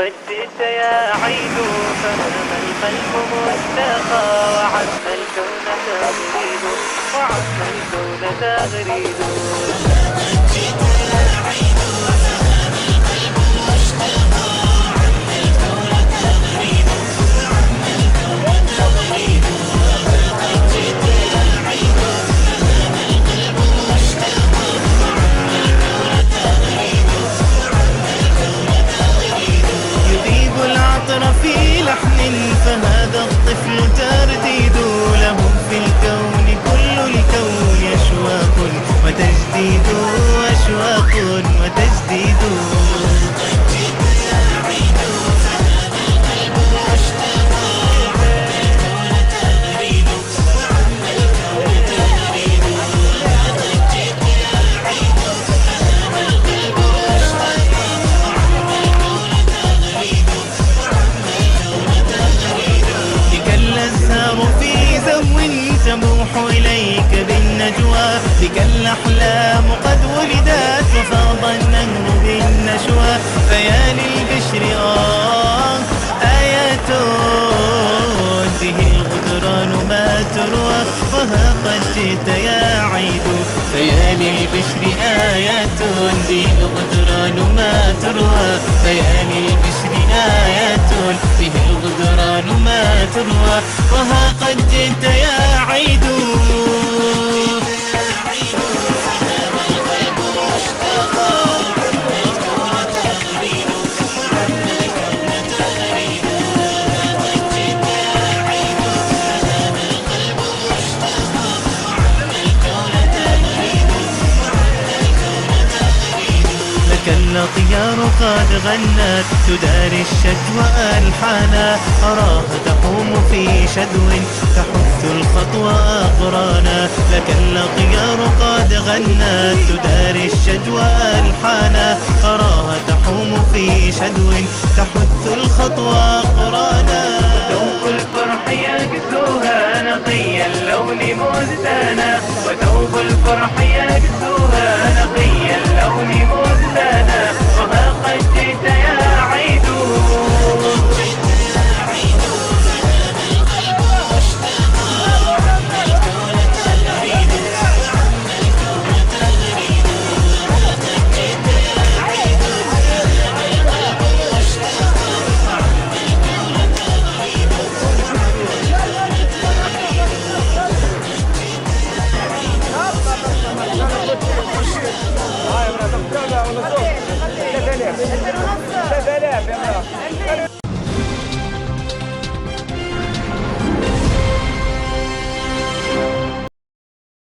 قد جئت يا عيد فهام القلب مشتاقا وعم الكون تغريد وعم الكون تغريد يذيب العطر في لحن فهذا الطفل ترديد له في الكون كل الكون أشواق وتجديد أشواق وتجديد تبوح إليك بالنجوى بك الأحلام قد ولدت وفاض النهر بالنشوى فيا للبشر آيات به الغدران ما تروى وها قد جئت يا عيد فيا للبشر آيات به الغدران ما تروى فيا للبشر آيات به الغدران ما تروى وها قد جئت يا عيد الأطيار قد غنت تداري الشجوى ألحانا أراها تقوم في شدو تحث الخطوى أقرانا لك الأطيار قد غنت تداري الشجوى ألحانا أراها تقوم في شدو تحث الخطوى أقرانا ذوق الفرح يكسوها نقي اللون مزدانا وثوب الفرح يكسوها نقي اللون مزدانا وها قد جئت يا عيد Vai, Brasil,